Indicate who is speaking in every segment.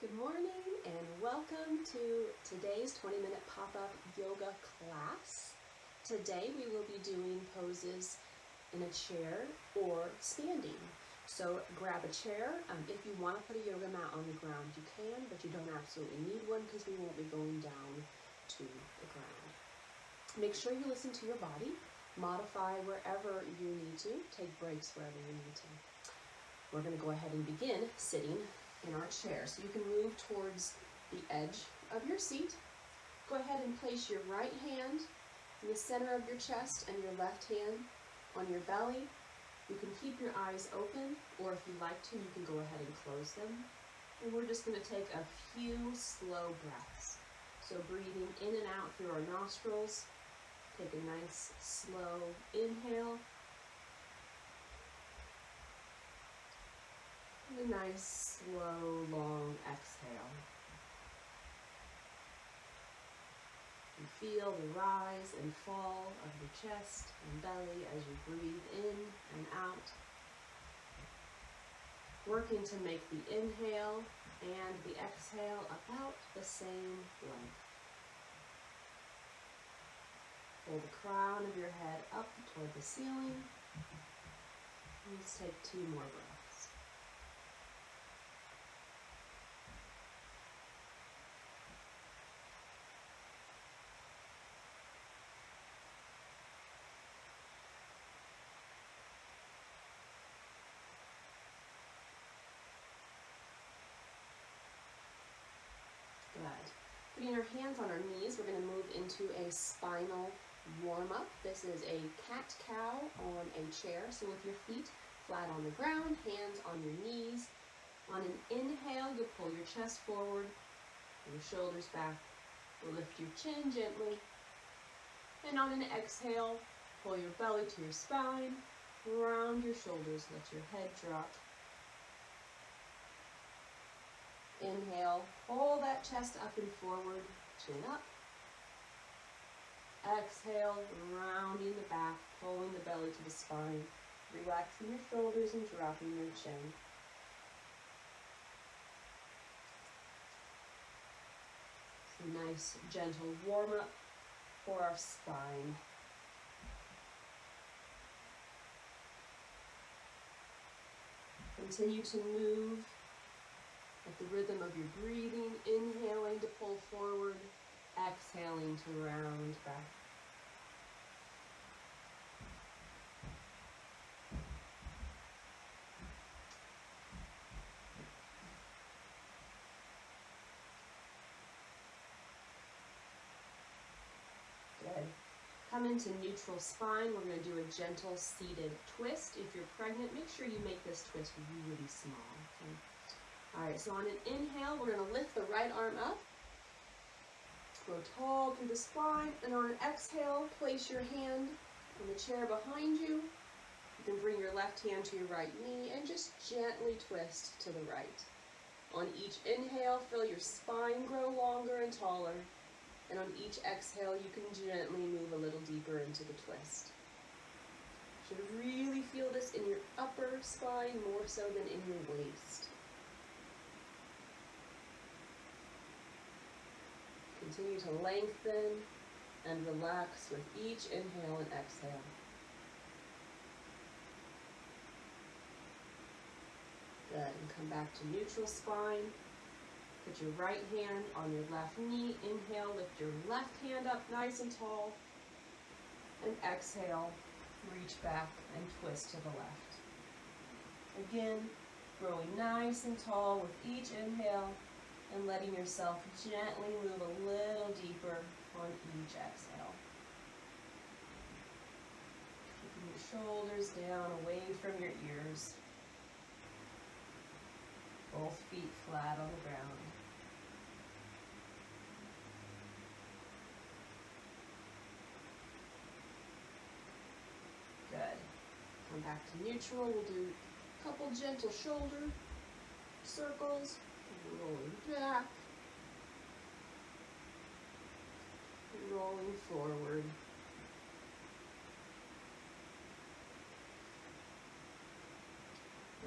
Speaker 1: Good morning and welcome to today's 20-minute pop-up yoga class. Today we will be doing poses in a chair or standing. So grab a chair. If you want to put a yoga mat on the ground, you can, but you don't absolutely need one because we won't be going down to the ground. Make sure you listen to your body. Modify wherever you need to. Take breaks wherever you need to. We're going to go ahead and begin sitting in our chair. So you can move towards the edge of your seat. Go ahead and place your right hand in the center of your chest and your left hand on your belly. You can keep your eyes open, or if you like to, you can go ahead and close them. And we're just going to take a few slow breaths. So breathing in and out through our nostrils. Take a nice slow inhale. And a nice, slow, long exhale. You feel the rise and fall of your chest and belly as you breathe in and out. Working to make the inhale and the exhale about the same length. Pull the crown of your head up toward the ceiling. Let's take 2 more breaths. Good. Putting our hands on our knees, we're going to move into a spinal warm-up. This is a cat-cow on a chair. So with your feet flat on the ground, hands on your knees. On an inhale, you'll pull your chest forward, your shoulders back. Lift your chin gently. And on an exhale, pull your belly to your spine, round your shoulders, let your head drop. Inhale, pull that chest up and forward, chin up. Exhale, rounding the back, pulling the belly to the spine, relaxing your shoulders and dropping your chin. Some nice, gentle warm-up for our spine. Continue to move at the rhythm of your breathing, inhaling to pull forward, exhaling to round back. Good. Come into neutral spine. We're going to do a gentle seated twist. If you're pregnant, make sure you make this twist really small. Okay? All right, so on an inhale, we're going to lift the right arm up. Go tall through the spine, and on an exhale, place your hand on the chair behind you. You can bring your left hand to your right knee and just gently twist to the right. On each inhale, feel your spine grow longer and taller. And on each exhale, you can gently move a little deeper into the twist. You should really feel this in your upper spine more so than in your waist. Continue to lengthen and relax with each inhale and exhale. Good, and come back to neutral spine. Put your right hand on your left knee. Inhale, lift your left hand up nice and tall. And exhale, reach back and twist to the left. Again, growing nice and tall with each inhale and letting yourself gently move a little deeper on each exhale. Keeping your shoulders down away from your ears. Both feet flat on the ground. Good. Come back to neutral. We'll do a couple gentle shoulder circles. Rolling back. Rolling forward.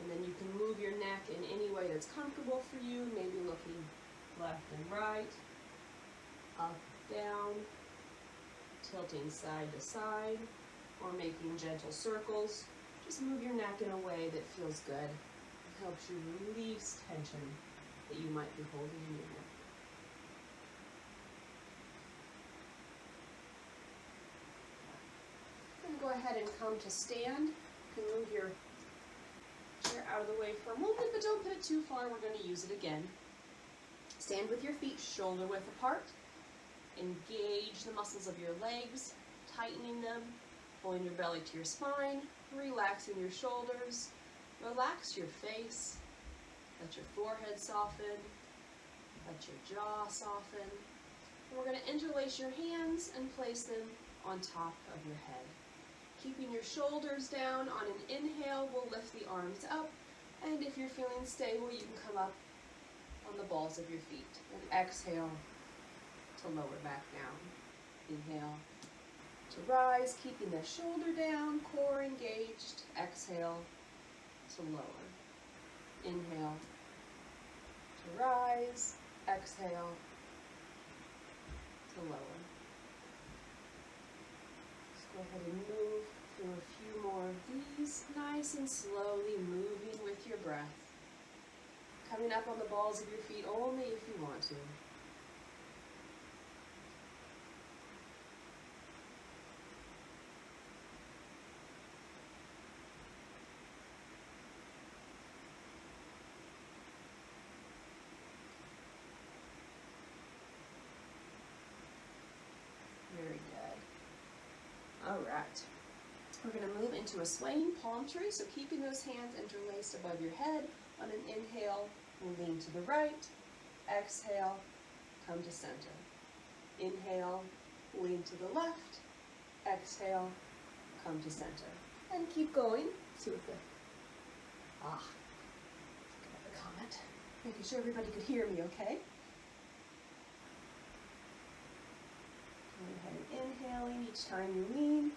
Speaker 1: And then you can move your neck in any way that's that's comfortable for you, maybe looking left and right, up, down, tilting side to side, or making gentle circles. Just move your neck in a way that feels good. It helps you release tension that you might be holding in your neck. And go ahead and come to stand. You can move your chair out of the way for a moment, but don't put it too far. We're going to use it again. Stand with your feet shoulder width apart. Engage the muscles of your legs, tightening them, pulling your belly to your spine, relaxing your shoulders, relax your face, let your forehead soften, let your jaw soften. And we're going to interlace your hands and place them on top of your head. Keeping your shoulders down, on an inhale, we'll lift the arms up, and if you're feeling stable, you can come up on the balls of your feet. And exhale to lower back down. Inhale to rise, keeping the shoulder down, core engaged. Exhale to lower. Inhale to rise. Exhale to lower. Go ahead and move through a few more of these, nice and slowly moving with your breath. Coming up on the balls of your feet only if you want to. Very good. All right. We're going to move into a swaying palm tree, so keeping those hands interlaced above your head. On an inhale, we'll lean to the right. Exhale, come to center. Inhale, lean to the left. Exhale, come to center. And keep going. See what the, got the comment. Making sure everybody could hear me okay. Go ahead and inhaling each time you lean,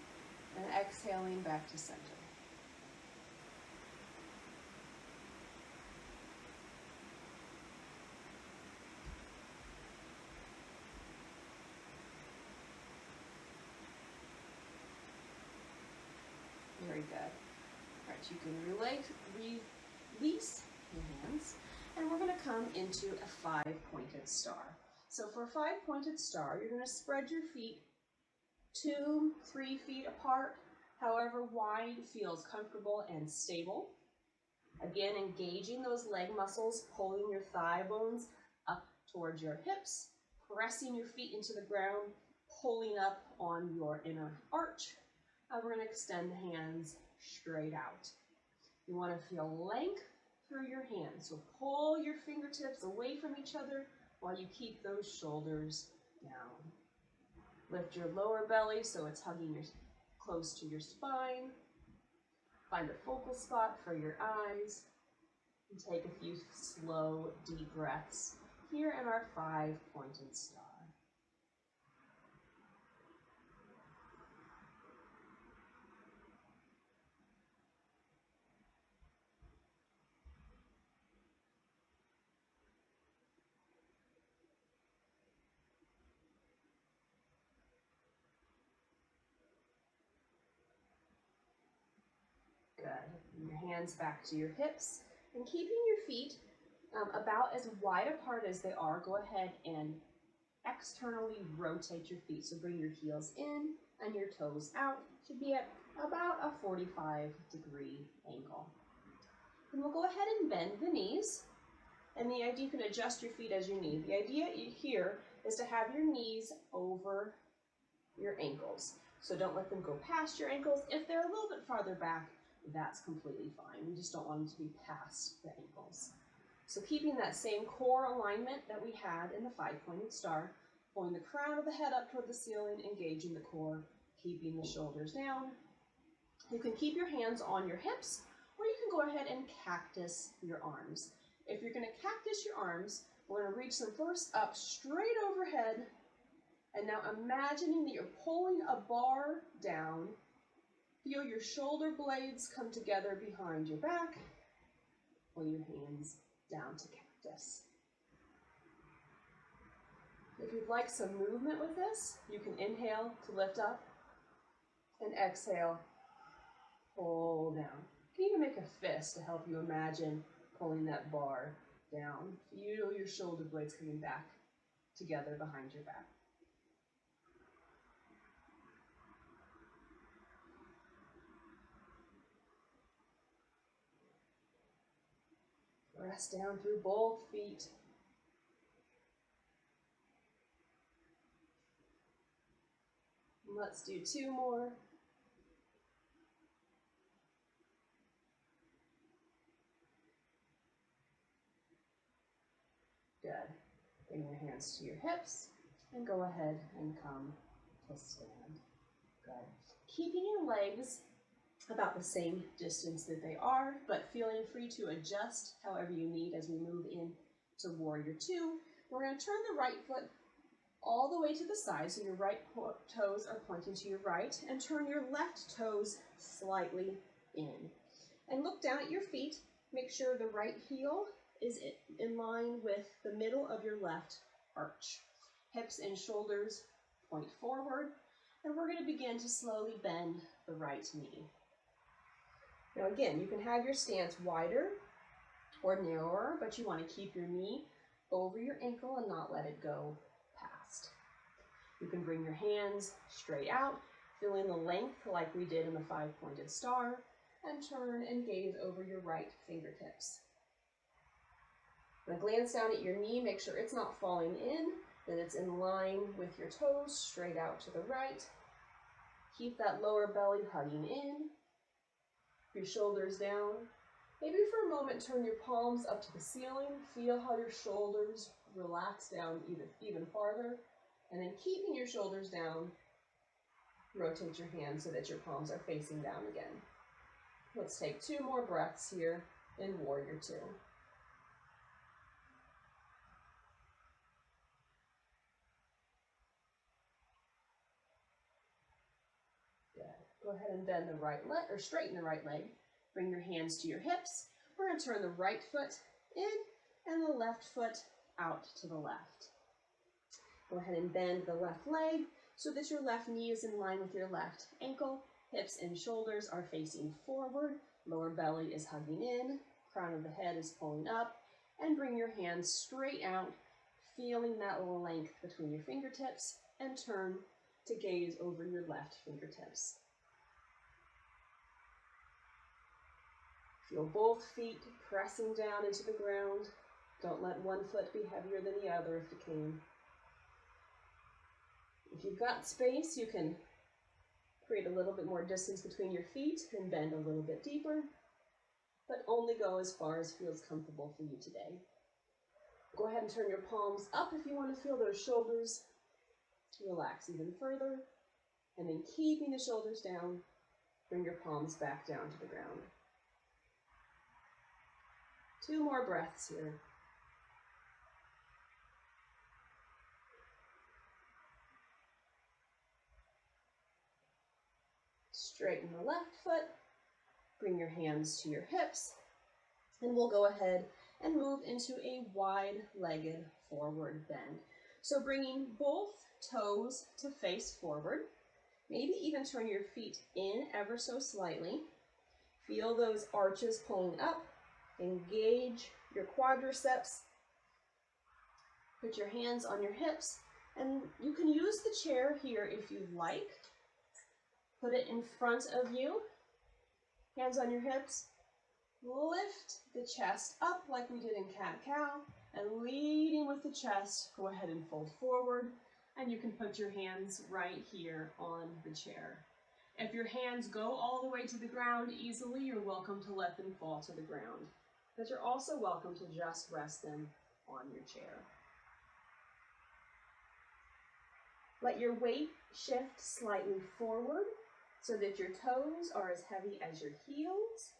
Speaker 1: and exhaling back to center. Very good. All right, you can release your hands, and we're going to come into a 5-pointed star. So for a 5-pointed star, you're going to spread your feet 2-3 feet apart, however wide feels comfortable and stable. Again, engaging those leg muscles, pulling your thigh bones up towards your hips, pressing your feet into the ground, pulling up on your inner arch. And we're going to extend the hands straight out. You want to feel length through your hands, so pull your fingertips away from each other while you keep those shoulders down. Lift your lower belly so it's hugging close to your spine. Find a focal spot for your eyes. And take a few slow, deep breaths here in our 5-pointed star. Good. And your hands back to your hips. And keeping your feet about as wide apart as they are, go ahead and externally rotate your feet. So bring your heels in and your toes out. Should be at about a 45-degree angle. And we'll go ahead and bend the knees. And the idea, you can adjust your feet as you need. The idea here is to have your knees over your ankles. So don't let them go past your ankles. If they're a little bit farther back, that's completely fine. We just don't want them to be past the ankles. So keeping that same core alignment that we had in the 5-pointed star, pulling the crown of the head up toward the ceiling, engaging the core, keeping the shoulders down. You can keep your hands on your hips, or you can go ahead and cactus your arms. If you're going to cactus your arms, we're going to reach them first up straight overhead, and now imagining that you're pulling a bar down. Feel your shoulder blades come together behind your back. Pull your hands down to cactus. If you'd like some movement with this, you can inhale to lift up and exhale, pull down. You can even make a fist to help you imagine pulling that bar down. Feel your shoulder blades coming back together behind your back. Press down through both feet. Let's do 2 more. Good. Bring your hands to your hips and go ahead and come to stand. Good. Keeping your legs about the same distance that they are, but feeling free to adjust however you need as we move in to Warrior 2. We're going to turn the right foot all the way to the side, so your right toes are pointing to your right, and turn your left toes slightly in. And look down at your feet. Make sure the right heel is in line with the middle of your left arch. Hips and shoulders point forward, and we're going to begin to slowly bend the right knee. Now again, you can have your stance wider or narrower, but you want to keep your knee over your ankle and not let it go past. You can bring your hands straight out, feeling the length like we did in the 5-pointed star, and turn and gaze over your right fingertips. Now glance down at your knee, make sure it's not falling in, that it's in line with your toes, straight out to the right. Keep that lower belly hugging in. Your shoulders down. Maybe for a moment turn your palms up to the ceiling. Feel how your shoulders relax down even farther. And then keeping your shoulders down, rotate your hands so that your palms are facing down again. Let's take 2 more breaths here in Warrior 2. Go ahead and bend the right leg, or straighten the right leg. Bring your hands to your hips. We're going to turn the right foot in and the left foot out to the left. Go ahead and bend the left leg so that your left knee is in line with your left ankle. Hips and shoulders are facing forward. Lower belly is hugging in. Crown of the head is pulling up. And bring your hands straight out, feeling that length between your fingertips, and turn to gaze over your left fingertips. Feel both feet pressing down into the ground. Don't let one foot be heavier than the other if you can. If you've got space, you can create a little bit more distance between your feet and bend a little bit deeper, but only go as far as feels comfortable for you today. Go ahead and turn your palms up if you want to feel those shoulders relax even further, and then keeping the shoulders down, bring your palms back down to the ground. 2 more breaths here. Straighten the left foot, bring your hands to your hips, and we'll go ahead and move into a wide-legged forward bend. So bringing both toes to face forward, maybe even turn your feet in ever so slightly. Feel those arches pulling up. Engage your quadriceps. Put your hands on your hips, and you can use the chair here if you'd like. Put it in front of you, hands on your hips. Lift the chest up like we did in cat-cow, and leading with the chest, go ahead and fold forward, and you can put your hands right here on the chair. If your hands go all the way to the ground easily, you're welcome to let them fall to the ground. But you're also welcome to just rest them on your chair. Let your weight shift slightly forward so that your toes are as heavy as your heels,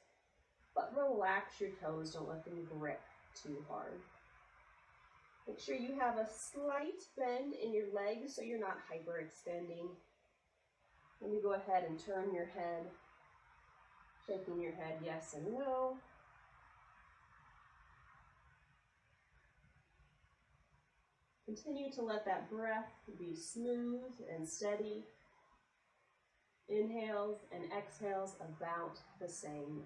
Speaker 1: but relax your toes, don't let them grip too hard. Make sure you have a slight bend in your legs so you're not hyperextending. Let me go ahead and turn your head, shaking your head yes and no. Continue to let that breath be smooth and steady. Inhales and exhales about the same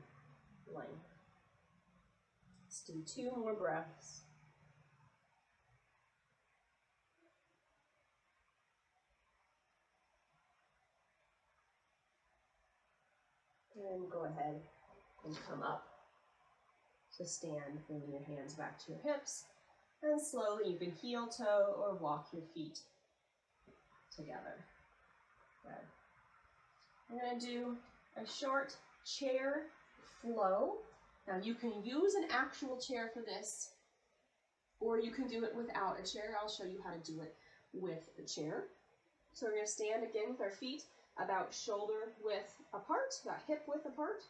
Speaker 1: length. Let's do 2 more breaths. And go ahead and come up to stand, bringing your hands back to your hips. And slowly you can heel toe or walk your feet together. Good. I'm going to do a short chair flow. Now you can use an actual chair for this, or you can do it without a chair. I'll show you how to do it with a chair. So we're going to stand again with our feet about shoulder width apart, about hip width apart.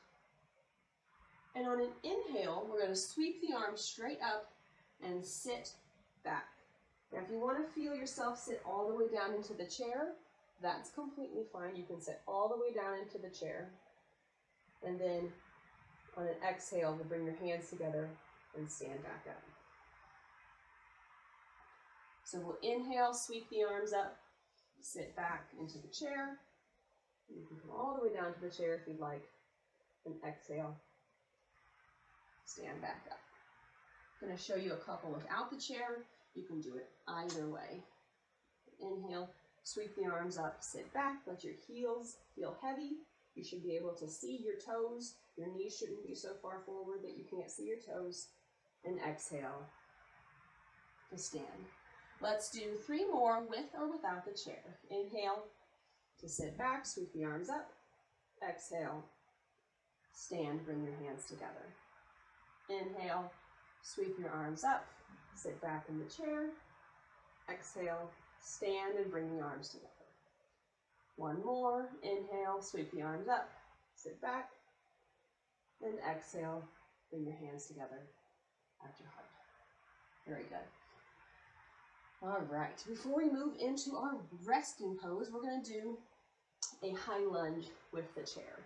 Speaker 1: And on an inhale, we're going to sweep the arms straight up and sit back. Now if you want to feel yourself sit all the way down into the chair, that's completely fine. You can sit all the way down into the chair. And then on an exhale, we'll bring your hands together and stand back up. So we'll inhale, sweep the arms up, sit back into the chair. You can come all the way down to the chair if you'd like. And exhale, stand back up. I'm going to show you a couple without the chair. You can do it either way. Inhale, sweep the arms up, sit back, let your heels feel heavy. You should be able to see your toes. Your knees shouldn't be so far forward that you can't see your toes. And exhale to stand. Let's do 3 more with or without the chair. Inhale to sit back, sweep the arms up. Exhale, stand, bring your hands together. Inhale, sweep your arms up, sit back in the chair. Exhale, stand and bring the arms together. 1 more. Inhale, sweep the arms up, sit back. And exhale, bring your hands together at your heart. Very good. All right, before we move into our resting pose, we're going to do a high lunge with the chair.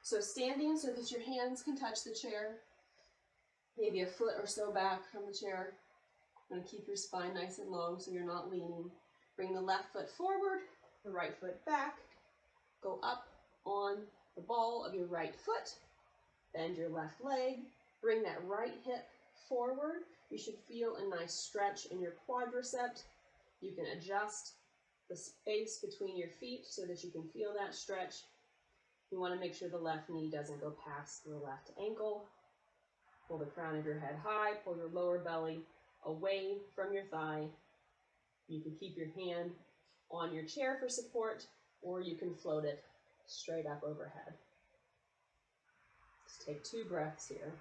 Speaker 1: So standing so that your hands can touch the chair, maybe a foot or so back from the chair. Going to keep your spine nice and long so you're not leaning. Bring the left foot forward, the right foot back. Go up on the ball of your right foot. Bend your left leg. Bring that right hip forward. You should feel a nice stretch in your quadricep. You can adjust the space between your feet so that you can feel that stretch. You want to make sure the left knee doesn't go past the left ankle. Pull the crown of your head high. Pull your lower belly away from your thigh. You can keep your hand on your chair for support, or you can float it straight up overhead. Let's take 2 breaths here.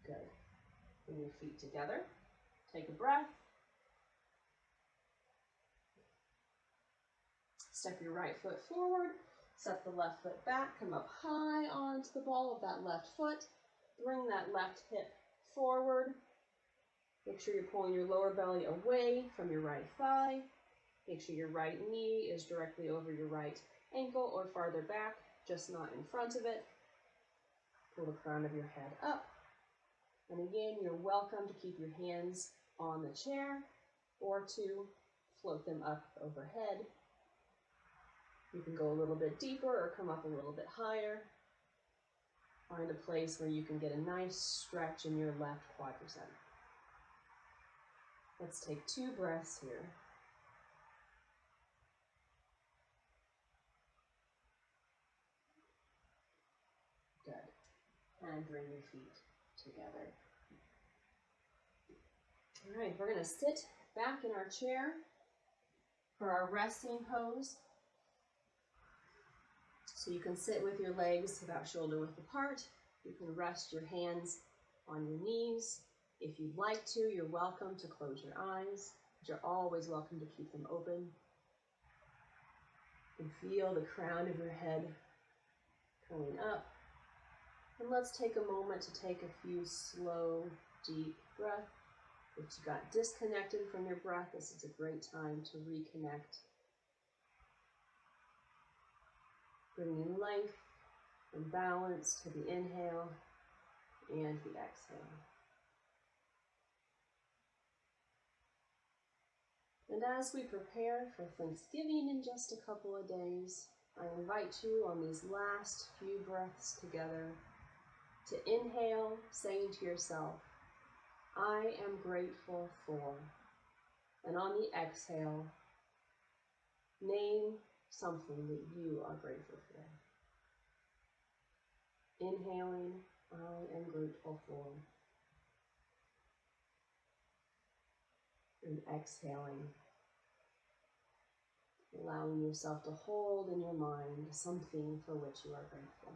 Speaker 1: Good. Bring your feet together. Take a breath. Step your right foot forward. Step the left foot back. Come up high onto the ball of that left foot. Bring that left hip forward. Make sure you're pulling your lower belly away from your right thigh. Make sure your right knee is directly over your right ankle or farther back, just not in front of it. Pull the crown of your head up. And again, you're welcome to keep your hands on the chair or to float them up overhead. You can go a little bit deeper or come up a little bit higher. Find a place where you can get a nice stretch in your left quadricep. Let's take 2 breaths here. Good. And bring your feet together. All right, we're going to sit back in our chair for our resting pose. So you can sit with your legs about shoulder width apart. You can rest your hands on your knees. If you'd like to, you're welcome to close your eyes, but you're always welcome to keep them open. You can feel the crown of your head coming up. And let's take a moment to take a few slow, deep breaths. If you got disconnected from your breath, this is a great time to reconnect. Bringing length and balance to the inhale and the exhale. And as we prepare for Thanksgiving in just a couple of days, I invite you on these last few breaths together to inhale, saying to yourself, I am grateful for. And on the exhale, name something that you are grateful for. Inhaling, I am grateful for. And exhaling, allowing yourself to hold in your mind something for which you are grateful.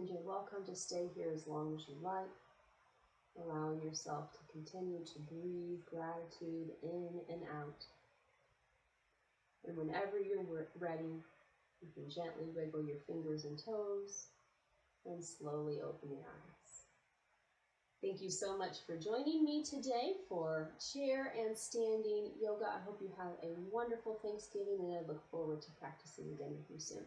Speaker 1: And you're welcome to stay here as long as you like, allowing yourself to continue to breathe gratitude in and out. And whenever you're ready, you can gently wiggle your fingers and toes and slowly open your eyes. Thank you so much for joining me today for chair and standing yoga. I hope you have a wonderful Thanksgiving, and I look forward to practicing again with you soon.